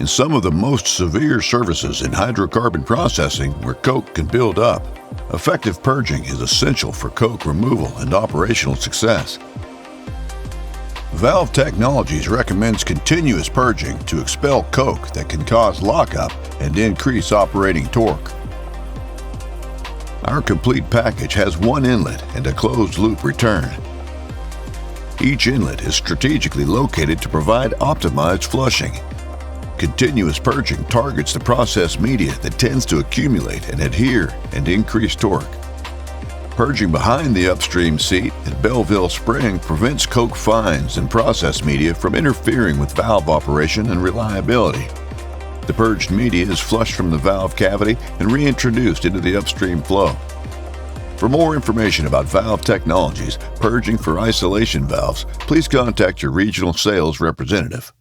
In some of the most severe services in hydrocarbon processing where coke can build up, effective purging is essential for coke removal and operational success. ValvTechnologies recommends continuous purging to expel coke that can cause lockup and increase operating torque. Our complete package has one inlet and a closed-loop return. Each inlet is strategically located to provide optimized flushing. Continuous purging targets the process media that tends to accumulate and adhere and increase torque. Purging behind the upstream seat at Belleville Spring prevents coke fines and process media from interfering with valve operation and reliability. The purged media is flushed from the valve cavity and reintroduced into the upstream flow. For more information about ValvTechnologies purging for isolation valves, please contact your regional sales representative.